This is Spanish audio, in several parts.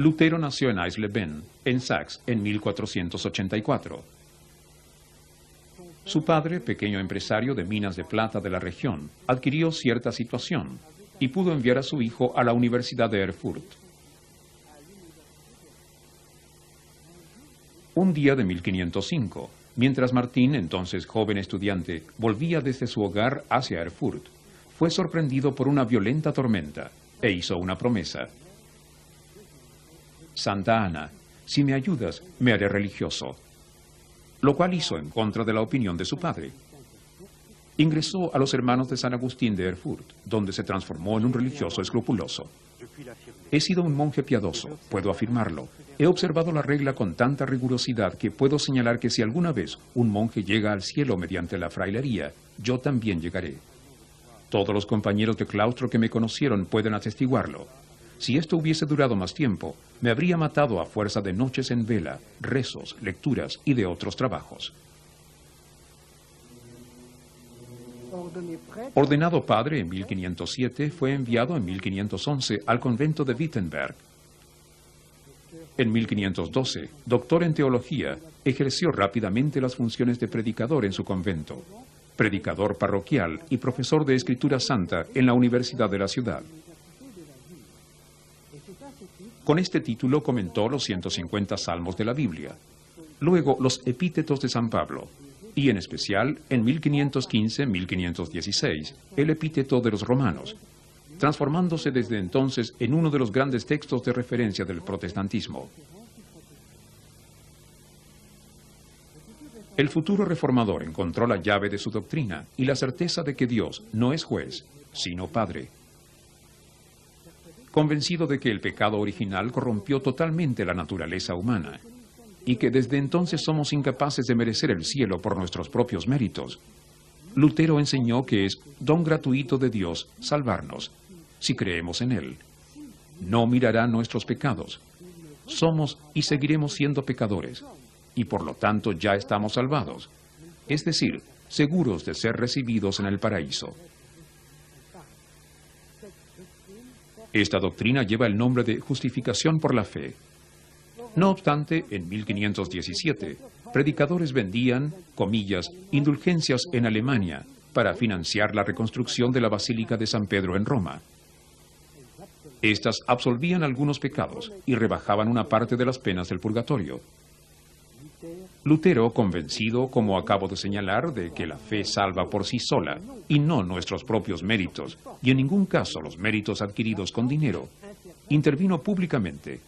Lutero nació en Eisleben, en Sax, en 1484. Su padre, pequeño empresario de minas de plata de la región, adquirió cierta situación y pudo enviar a su hijo a la Universidad de Erfurt. Un día de 1505, mientras Martín, entonces joven estudiante, volvía desde su hogar hacia Erfurt, fue sorprendido por una violenta tormenta e hizo una promesa. Santa Ana, si me ayudas, me haré religioso. Lo cual hizo en contra de la opinión de su padre. Ingresó a los hermanos de San Agustín de Erfurt, donde se transformó en un religioso escrupuloso. He sido un monje piadoso, puedo afirmarlo. He observado la regla con tanta rigurosidad que puedo señalar que si alguna vez un monje llega al cielo mediante la frailería, yo también llegaré. Todos los compañeros de claustro que me conocieron pueden atestiguarlo. Si esto hubiese durado más tiempo, me habría matado a fuerza de noches en vela, rezos, lecturas y de otros trabajos. Ordenado padre en 1507, fue enviado en 1511 al convento de Wittenberg. En 1512, doctor en teología, ejerció rápidamente las funciones de predicador en su convento, predicador parroquial y profesor de escritura santa en la Universidad de la ciudad. Con este título comentó los 150 salmos de la Biblia, luego los epítetos de San Pablo, y en especial, en 1515-1516, el epíteto de los romanos, transformándose desde entonces en uno de los grandes textos de referencia del protestantismo. El futuro reformador encontró la llave de su doctrina y la certeza de que Dios no es juez, sino Padre. Convencido de que el pecado original corrompió totalmente la naturaleza humana y que desde entonces somos incapaces de merecer el cielo por nuestros propios méritos, Lutero enseñó que es don gratuito de Dios salvarnos, si creemos en Él. No mirará nuestros pecados. Somos y seguiremos siendo pecadores, y por lo tanto ya estamos salvados, es decir, seguros de ser recibidos en el paraíso. Esta doctrina lleva el nombre de justificación por la fe. No obstante, en 1517, predicadores vendían, comillas, indulgencias en Alemania para financiar la reconstrucción de la Basílica de San Pedro en Roma. Estas absolvían algunos pecados y rebajaban una parte de las penas del purgatorio. Lutero, convencido, como acabo de señalar, de que la fe salva por sí sola y no nuestros propios méritos, y en ningún caso los méritos adquiridos con dinero, intervino públicamente.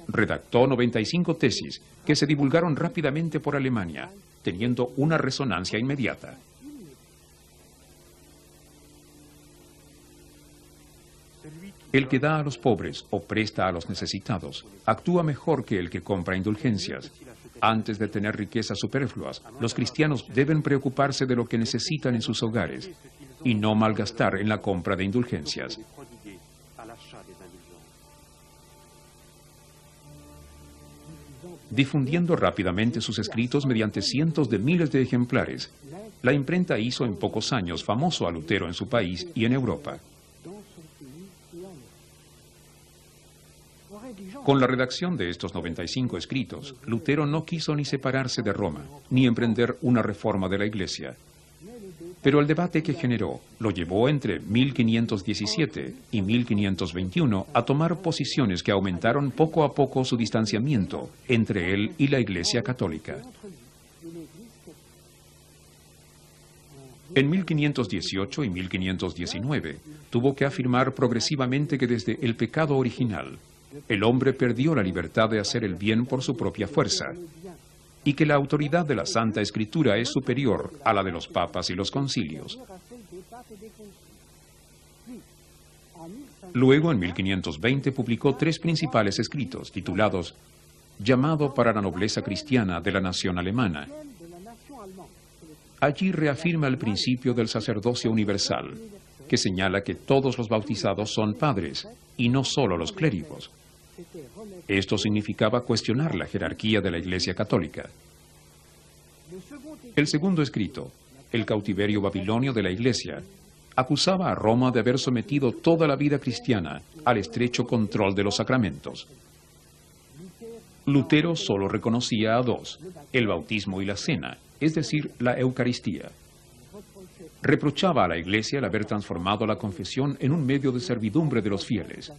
Redactó 95 tesis que se divulgaron rápidamente por Alemania, teniendo una resonancia inmediata. El que da a los pobres o presta a los necesitados actúa mejor que el que compra indulgencias. Antes de tener riquezas superfluas, los cristianos deben preocuparse de lo que necesitan en sus hogares y no malgastar en la compra de indulgencias. Difundiendo rápidamente sus escritos mediante cientos de miles de ejemplares, la imprenta hizo en pocos años famoso a Lutero en su país y en Europa. Con la redacción de estos 95 escritos, Lutero no quiso ni separarse de Roma, ni emprender una reforma de la Iglesia. Pero el debate que generó lo llevó entre 1517 y 1521 a tomar posiciones que aumentaron poco a poco su distanciamiento entre él y la Iglesia católica. En 1518 y 1519 tuvo que afirmar progresivamente que desde el pecado original, el hombre perdió la libertad de hacer el bien por su propia fuerza, y que la autoridad de la Santa Escritura es superior a la de los papas y los concilios. Luego, en 1520, publicó 3 principales escritos, titulados Llamado para la nobleza cristiana de la nación alemana. Allí reafirma el principio del sacerdocio universal, que señala que todos los bautizados son padres, y no solo los clérigos. Esto significaba cuestionar la jerarquía de la Iglesia católica. El segundo escrito, El cautiverio babilonio de la Iglesia, acusaba a Roma de haber sometido toda la vida cristiana al estrecho control de los sacramentos. Lutero solo reconocía a dos, el bautismo y la cena, es decir, la Eucaristía. Reprochaba a la Iglesia el haber transformado la confesión en un medio de servidumbre de los fieles.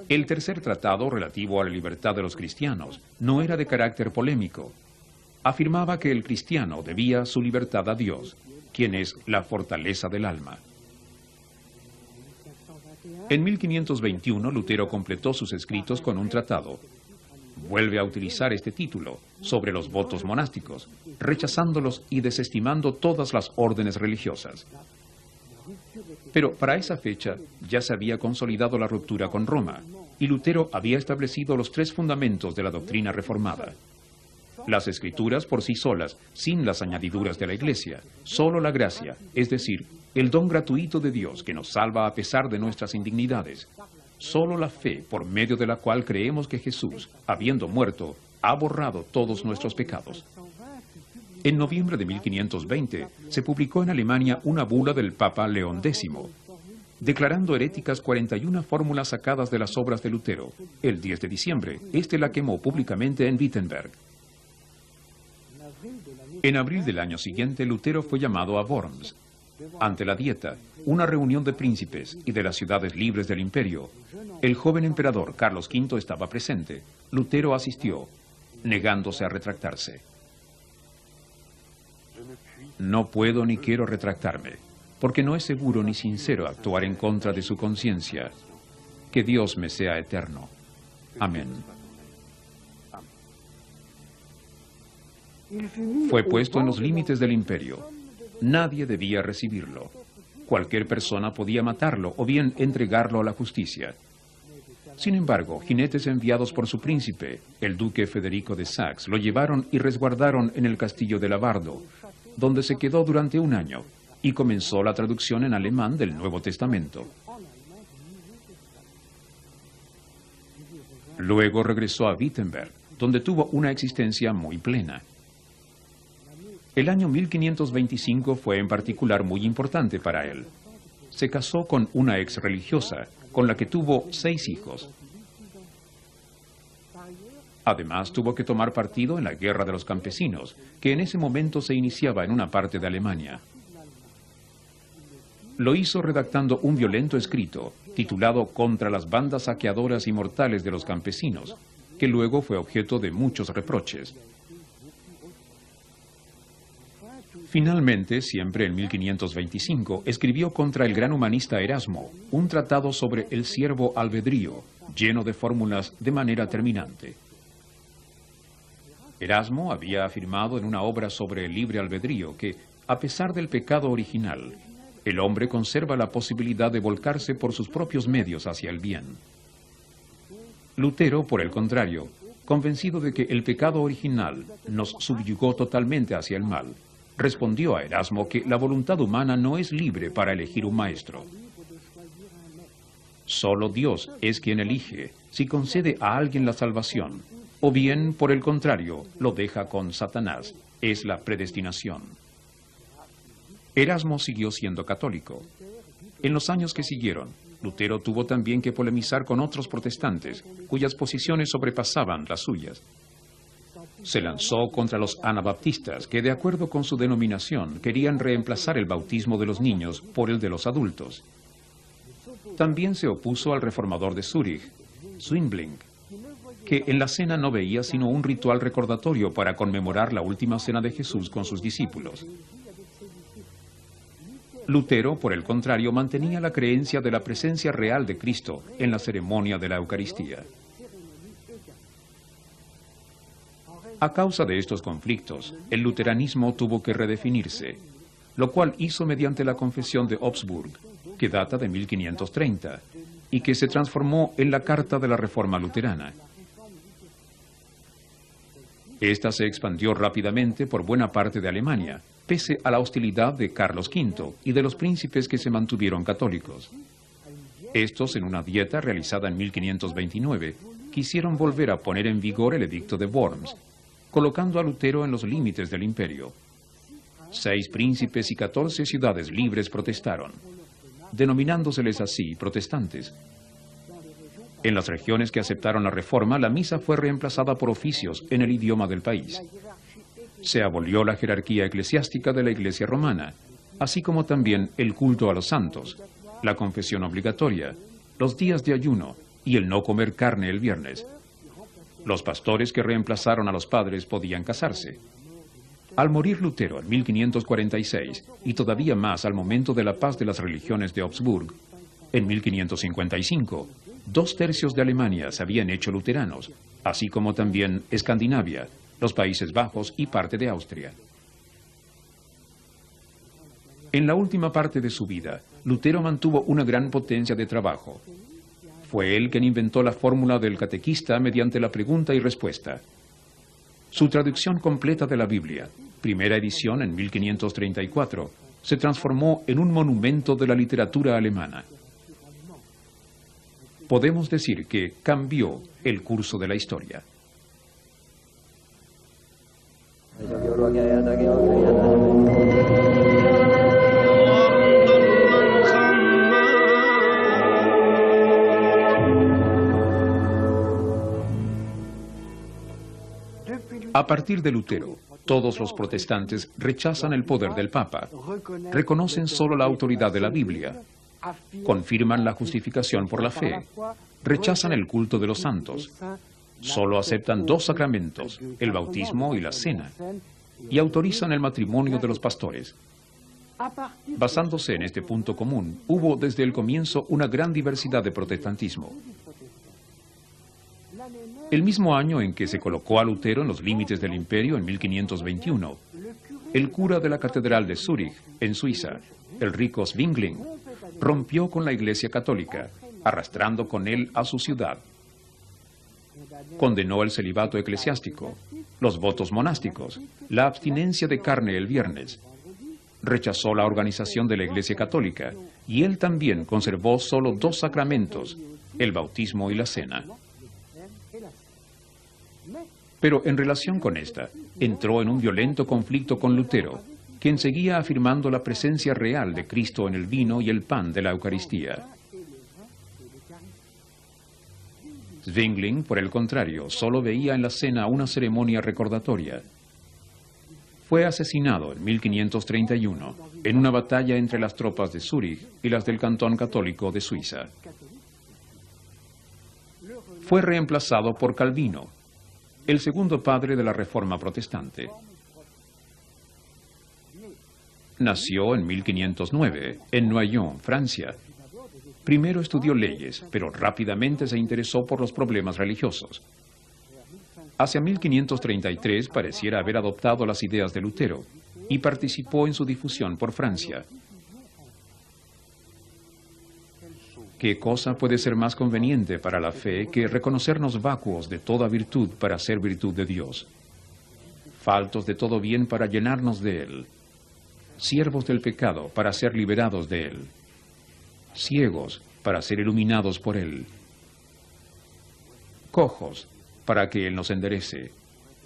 El tercer tratado, relativo a la libertad de los cristianos, no era de carácter polémico. Afirmaba que el cristiano debía su libertad a Dios, quien es la fortaleza del alma. En 1521, Lutero completó sus escritos con un tratado. Vuelve a utilizar este título, sobre los votos monásticos, rechazándolos y desestimando todas las órdenes religiosas. Pero para esa fecha ya se había consolidado la ruptura con Roma, y Lutero había establecido los tres fundamentos de la doctrina reformada. Las Escrituras por sí solas, sin las añadiduras de la Iglesia, solo la gracia, es decir, el don gratuito de Dios que nos salva a pesar de nuestras indignidades. Solo la fe, por medio de la cual creemos que Jesús, habiendo muerto, ha borrado todos nuestros pecados. En noviembre de 1520, se publicó en Alemania una bula del Papa León X, declarando heréticas 41 fórmulas sacadas de las obras de Lutero. El 10 de diciembre, este la quemó públicamente en Wittenberg. En abril del año siguiente, Lutero fue llamado a Worms. Ante la Dieta, una reunión de príncipes y de las ciudades libres del imperio, el joven emperador Carlos V estaba presente. Lutero asistió, negándose a retractarse. No puedo ni quiero retractarme, porque no es seguro ni sincero actuar en contra de su conciencia. Que Dios me sea eterno. Amén. Fue puesto en los límites del imperio. Nadie debía recibirlo. Cualquier persona podía matarlo o bien entregarlo a la justicia. Sin embargo, jinetes enviados por su príncipe, el duque Federico de Saxe, lo llevaron y resguardaron en el castillo de Labardo, donde se quedó durante un año, y comenzó la traducción en alemán del Nuevo Testamento. Luego regresó a Wittenberg, donde tuvo una existencia muy plena. El año 1525 fue en particular muy importante para él. Se casó con una ex religiosa, con la que tuvo 6 hijos. Además, tuvo que tomar partido en la Guerra de los Campesinos, que en ese momento se iniciaba en una parte de Alemania. Lo hizo redactando un violento escrito, titulado Contra las bandas saqueadoras y mortales de los campesinos, que luego fue objeto de muchos reproches. Finalmente, siempre en 1525, escribió contra el gran humanista Erasmo, un tratado sobre el siervo albedrío, lleno de fórmulas de manera terminante. Erasmo había afirmado en una obra sobre el libre albedrío que, a pesar del pecado original, el hombre conserva la posibilidad de volcarse por sus propios medios hacia el bien. Lutero, por el contrario, convencido de que el pecado original nos subyugó totalmente hacia el mal, respondió a Erasmo que la voluntad humana no es libre para elegir un maestro. Solo Dios es quien elige si concede a alguien la salvación, o bien, por el contrario, lo deja con Satanás. Es la predestinación. Erasmo siguió siendo católico. En los años que siguieron, Lutero tuvo también que polemizar con otros protestantes, cuyas posiciones sobrepasaban las suyas. Se lanzó contra los anabaptistas, que de acuerdo con su denominación querían reemplazar el bautismo de los niños por el de los adultos. También se opuso al reformador de Zúrich, Zwingli, que en la cena no veía sino un ritual recordatorio para conmemorar la última cena de Jesús con sus discípulos. Lutero, por el contrario, mantenía la creencia de la presencia real de Cristo en la ceremonia de la Eucaristía. A causa de estos conflictos, el luteranismo tuvo que redefinirse, lo cual hizo mediante la Confesión de Augsburg, que data de 1530, y que se transformó en la Carta de la Reforma Luterana. Esta se expandió rápidamente por buena parte de Alemania, pese a la hostilidad de Carlos V y de los príncipes que se mantuvieron católicos. Estos, en una dieta realizada en 1529, quisieron volver a poner en vigor el edicto de Worms, colocando a Lutero en los límites del imperio. 6 príncipes y 14 ciudades libres protestaron, denominándose así protestantes. En las regiones que aceptaron la reforma, la misa fue reemplazada por oficios en el idioma del país. Se abolió la jerarquía eclesiástica de la Iglesia romana, así como también el culto a los santos, la confesión obligatoria, los días de ayuno y el no comer carne el viernes. Los pastores que reemplazaron a los padres podían casarse. Al morir Lutero en 1546, y todavía más al momento de la paz de las religiones de Augsburg, en 1555, 2/3 de Alemania se habían hecho luteranos, así como también Escandinavia, los Países Bajos y parte de Austria. En la última parte de su vida, Lutero mantuvo una gran potencia de trabajo. Fue él quien inventó la fórmula del catequista mediante la pregunta y respuesta. Su traducción completa de la Biblia, primera edición en 1534, se transformó en un monumento de la literatura alemana. Podemos decir que cambió el curso de la historia. A partir de Lutero, todos los protestantes rechazan el poder del Papa, reconocen solo la autoridad de la Biblia, confirman la justificación por la fe, rechazan el culto de los santos, solo aceptan 2 sacramentos, el bautismo y la cena, y autorizan el matrimonio de los pastores. Basándose en este punto común, hubo desde el comienzo una gran diversidad de protestantismo. El mismo año en que se colocó a Lutero en los límites del imperio, en 1521, el cura de la Catedral de Zúrich, en Suiza, el rico Zwingling, rompió con la Iglesia católica, arrastrando con él a su ciudad. Condenó el celibato eclesiástico, los votos monásticos, la abstinencia de carne el viernes. Rechazó la organización de la Iglesia católica, y él también conservó solo 2 sacramentos, el bautismo y la cena. Pero en relación con esta, entró en un violento conflicto con Lutero, quien seguía afirmando la presencia real de Cristo en el vino y el pan de la Eucaristía. Zwingling, por el contrario, solo veía en la cena una ceremonia recordatoria. Fue asesinado en 1531, en una batalla entre las tropas de Zúrich y las del Cantón Católico de Suiza. Fue reemplazado por Calvino, el segundo padre de la Reforma protestante. Nació en 1509, en Noyon, Francia. Primero estudió leyes, pero rápidamente se interesó por los problemas religiosos. Hacia 1533 pareciera haber adoptado las ideas de Lutero y participó en su difusión por Francia. ¿Qué cosa puede ser más conveniente para la fe que reconocernos vacuos de toda virtud para ser virtud de Dios? Faltos de todo bien para llenarnos de Él. Siervos del pecado para ser liberados de Él. Ciegos para ser iluminados por Él. Cojos para que Él nos enderece.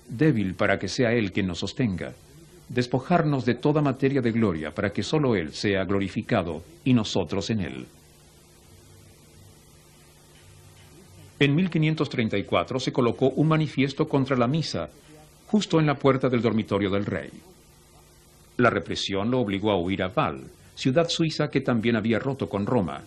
Débil para que sea Él quien nos sostenga. Despojarnos de toda materia de gloria para que solo Él sea glorificado y nosotros en Él. En 1534 se colocó un manifiesto contra la misa, justo en la puerta del dormitorio del rey. La represión lo obligó a huir a Val, ciudad suiza que también había roto con Roma.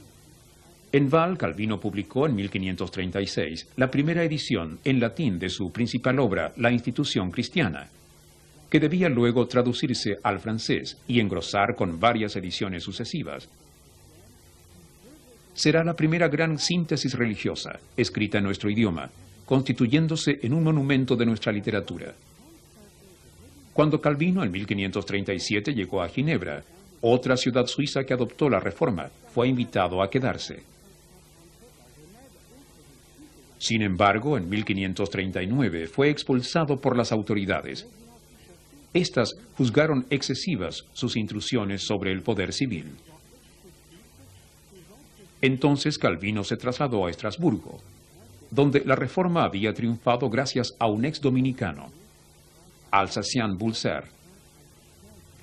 En Val, Calvino publicó en 1536 la primera edición en latín de su principal obra, La Institución Cristiana, que debía luego traducirse al francés y engrosar con varias ediciones sucesivas. Será la primera gran síntesis religiosa, escrita en nuestro idioma, constituyéndose en un monumento de nuestra literatura. Cuando Calvino en 1537 llegó a Ginebra, otra ciudad suiza que adoptó la Reforma, fue invitado a quedarse. Sin embargo, en 1539 fue expulsado por las autoridades. Estas juzgaron excesivas sus intrusiones sobre el poder civil. Entonces Calvino se trasladó a Estrasburgo, donde la Reforma había triunfado gracias a un ex dominicano, Alsacien Boulser.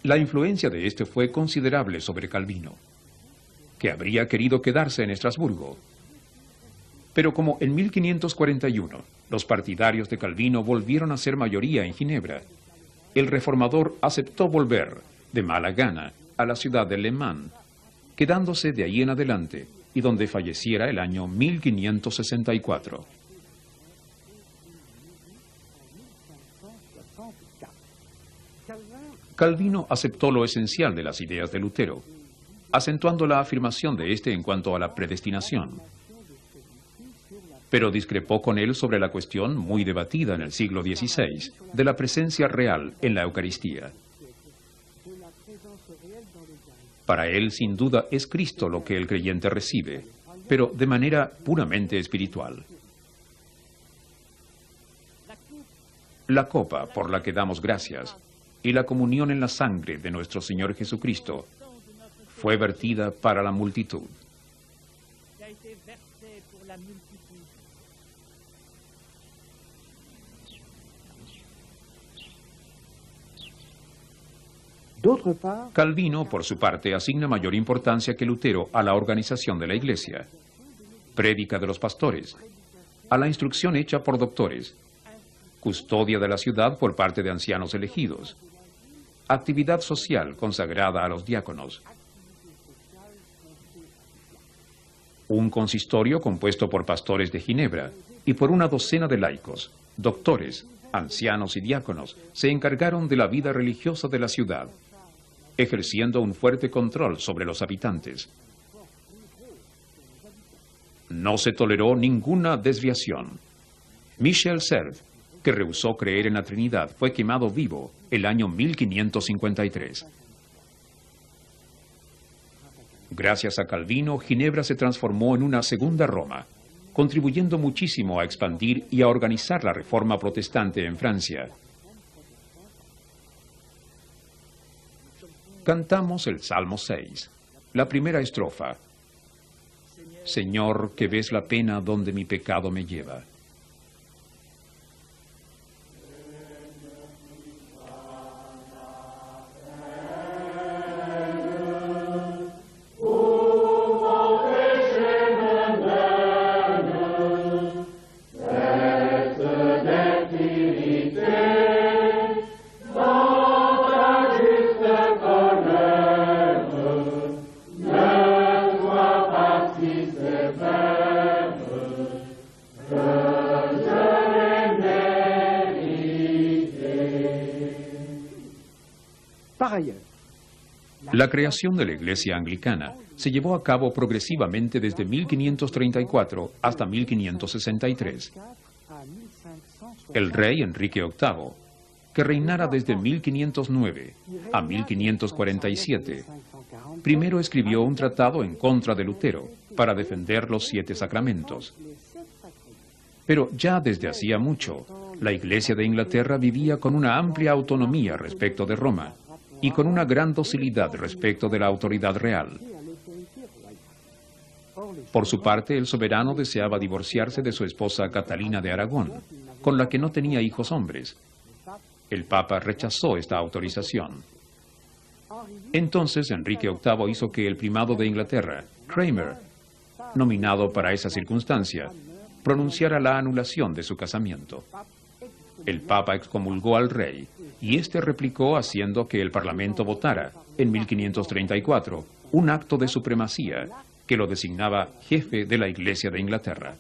La influencia de este fue considerable sobre Calvino, que habría querido quedarse en Estrasburgo. Pero como en 1541 los partidarios de Calvino volvieron a ser mayoría en Ginebra, el reformador aceptó volver, de mala gana, a la ciudad de Le Mans, quedándose de ahí en adelante y donde falleciera el año 1564. Calvino aceptó lo esencial de las ideas de Lutero, acentuando la afirmación de éste en cuanto a la predestinación. Pero discrepó con él sobre la cuestión muy debatida en el siglo XVI de la presencia real en la Eucaristía. Para él, sin duda, es Cristo lo que el creyente recibe, pero de manera puramente espiritual. La copa por la que damos gracias y la comunión en la sangre de nuestro Señor Jesucristo fue vertida para la multitud. Calvino, por su parte, asigna mayor importancia que Lutero a la organización de la Iglesia, prédica de los pastores, a la instrucción hecha por doctores, custodia de la ciudad por parte de ancianos elegidos, actividad social consagrada a los diáconos, un consistorio compuesto por pastores de Ginebra y por una docena de laicos, doctores, ancianos y diáconos, se encargaron de la vida religiosa de la ciudad, ejerciendo un fuerte control sobre los habitantes. No se toleró ninguna desviación. Michel Serres, que rehusó creer en la Trinidad, fue quemado vivo el año 1553. Gracias a Calvino, Ginebra se transformó en una segunda Roma, contribuyendo muchísimo a expandir y a organizar la reforma protestante en Francia. Cantamos el Salmo 6, la primera estrofa. Señor, que ves la pena donde mi pecado me lleva. La creación de la Iglesia anglicana se llevó a cabo progresivamente desde 1534 hasta 1563. El rey Enrique VIII, que reinara desde 1509 a 1547, primero escribió un tratado en contra de Lutero para defender los 7 sacramentos. Pero ya desde hacía mucho, la Iglesia de Inglaterra vivía con una amplia autonomía respecto de Roma y con una gran docilidad respecto de la autoridad real. Por su parte, el soberano deseaba divorciarse de su esposa Catalina de Aragón, con la que no tenía hijos hombres. El Papa rechazó esta autorización. Entonces, Enrique VIII hizo que el primado de Inglaterra, Cranmer, nominado para esa circunstancia, pronunciara la anulación de su casamiento. El Papa excomulgó al rey, y éste replicó haciendo que el Parlamento votara, en 1534, un acto de supremacía que lo designaba jefe de la Iglesia de Inglaterra.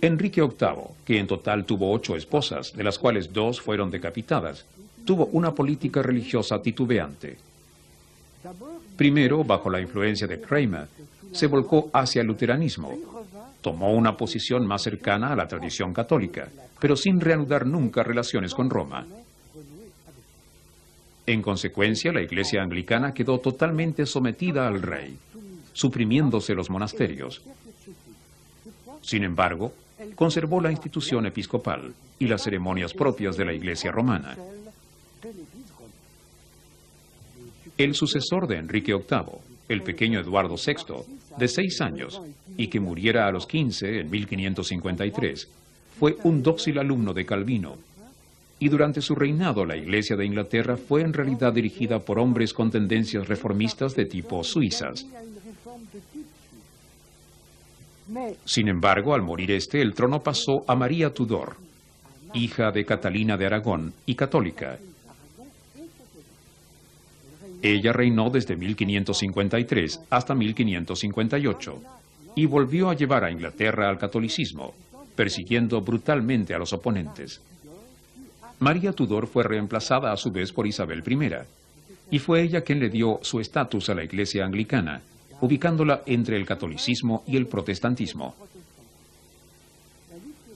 Enrique VIII, que en total tuvo 8 esposas, de las cuales 2 fueron decapitadas, tuvo una política religiosa titubeante. Primero, bajo la influencia de Cranmer, se volcó hacia el luteranismo. Tomó una posición más cercana a la tradición católica, pero sin reanudar nunca relaciones con Roma. En consecuencia, la Iglesia anglicana quedó totalmente sometida al rey, suprimiéndose los monasterios. Sin embargo, conservó la institución episcopal y las ceremonias propias de la Iglesia romana. El sucesor de Enrique VIII, el pequeño Eduardo VI, de 6 años, y que muriera a los 15 en 1553, fue un dócil alumno de Calvino. y durante su reinado la Iglesia de Inglaterra fue en realidad dirigida por hombres con tendencias reformistas de tipo suizas. Sin embargo, al morir el trono pasó a María Tudor, hija de Catalina de Aragón y católica. Ella reinó desde 1553 hasta 1558 y volvió a llevar a Inglaterra al catolicismo, persiguiendo brutalmente a los oponentes. María Tudor fue reemplazada a su vez por Isabel I, y fue ella quien le dio su estatus a la Iglesia anglicana, ubicándola entre el catolicismo y el protestantismo.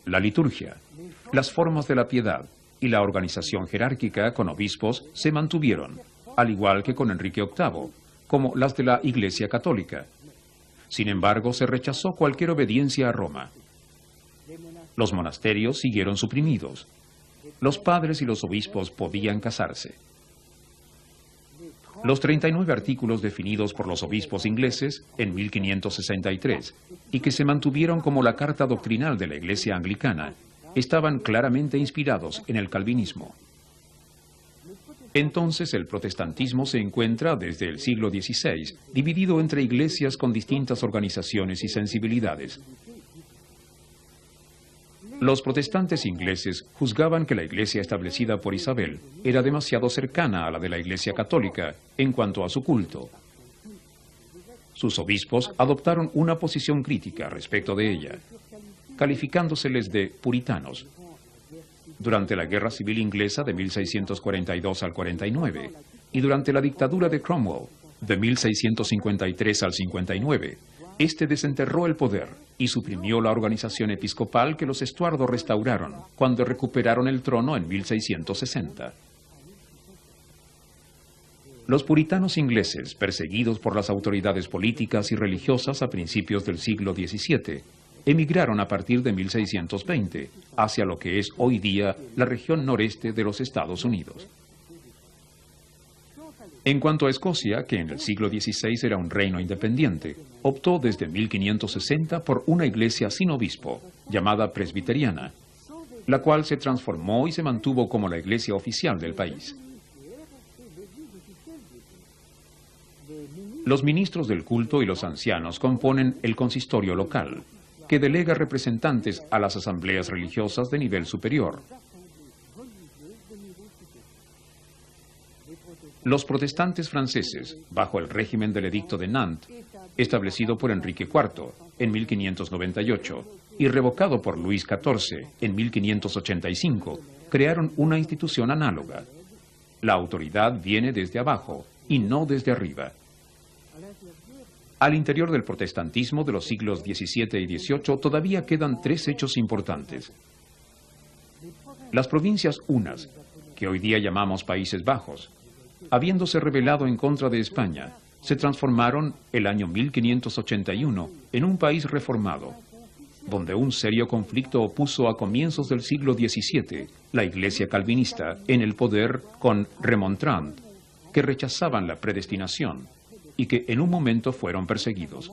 La liturgia, las formas de la piedad y la organización jerárquica con obispos se mantuvieron, al igual que con Enrique VIII, como las de la Iglesia católica. Sin embargo, se rechazó cualquier obediencia a Roma. Los monasterios siguieron suprimidos. Los padres y los obispos podían casarse. Los 39 artículos definidos por los obispos ingleses en 1563 y que se mantuvieron como la carta doctrinal de la Iglesia anglicana estaban claramente inspirados en el calvinismo. Entonces el protestantismo se encuentra desde el siglo XVI dividido entre iglesias con distintas organizaciones y sensibilidades. Los protestantes ingleses juzgaban que la iglesia establecida por Isabel era demasiado cercana a la de la Iglesia católica en cuanto a su culto. Sus obispos adoptaron una posición crítica respecto de ella, calificándoseles de puritanos. Durante la Guerra Civil Inglesa de 1642 al 49 y durante la dictadura de Cromwell de 1653 al 59, este desenterró el poder y suprimió la organización episcopal que los Estuardo restauraron cuando recuperaron el trono en 1660. Los puritanos ingleses, perseguidos por las autoridades políticas y religiosas a principios del siglo XVII, emigraron a partir de 1620 hacia lo que es hoy día la región noreste de los Estados Unidos. En cuanto a Escocia, que en el siglo XVI era un reino independiente, optó desde 1560 por una iglesia sin obispo, llamada presbiteriana, la cual se transformó y se mantuvo como la iglesia oficial del país. Los ministros del culto y los ancianos componen el consistorio local, que delega representantes a las asambleas religiosas de nivel superior. Los protestantes franceses, bajo el régimen del Edicto de Nantes, establecido por Enrique IV en 1598 y revocado por Luis XIV en 1585, crearon una institución análoga. La autoridad viene desde abajo y no desde arriba. Al interior del protestantismo de los siglos XVII y XVIII todavía quedan tres hechos importantes. Las provincias unas, que hoy día llamamos Países Bajos, habiéndose rebelado en contra de España, se transformaron el año 1581 en un país reformado, donde un serio conflicto opuso a comienzos del siglo XVII la Iglesia calvinista en el poder con Remontrant, que rechazaban la predestinación y que en un momento fueron perseguidos.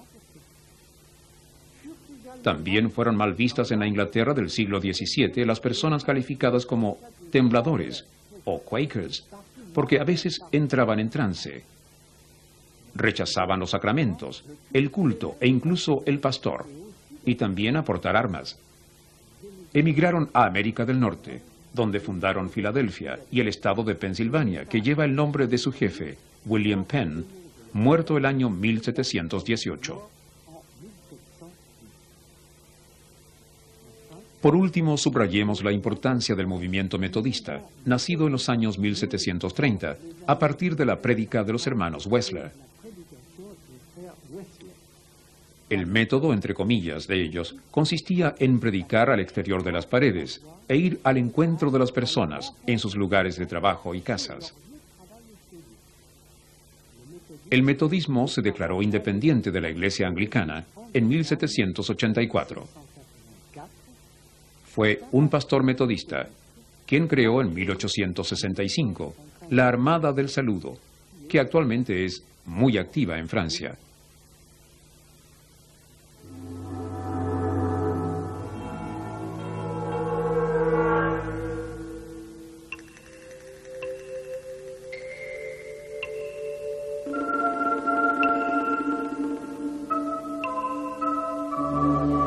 También fueron mal vistas en la Inglaterra del siglo XVII las personas calificadas como tembladores o quakers, porque a veces entraban en trance. Rechazaban los sacramentos, el culto e incluso el pastor, y también aportar armas. Emigraron a América del Norte, donde fundaron Filadelfia y el estado de Pensilvania, que lleva el nombre de su jefe, William Penn, muerto el año 1718. Por último, subrayemos la importancia del movimiento metodista, nacido en los años 1730, a partir de la prédica de los hermanos Wesley. El método, entre comillas, de ellos, consistía en predicar al exterior de las paredes e ir al encuentro de las personas en sus lugares de trabajo y casas. El metodismo se declaró independiente de la Iglesia anglicana en 1784. Fue un pastor metodista quien creó en 1865 la Armada del Saludo, que actualmente es muy activa en Francia. Thank you.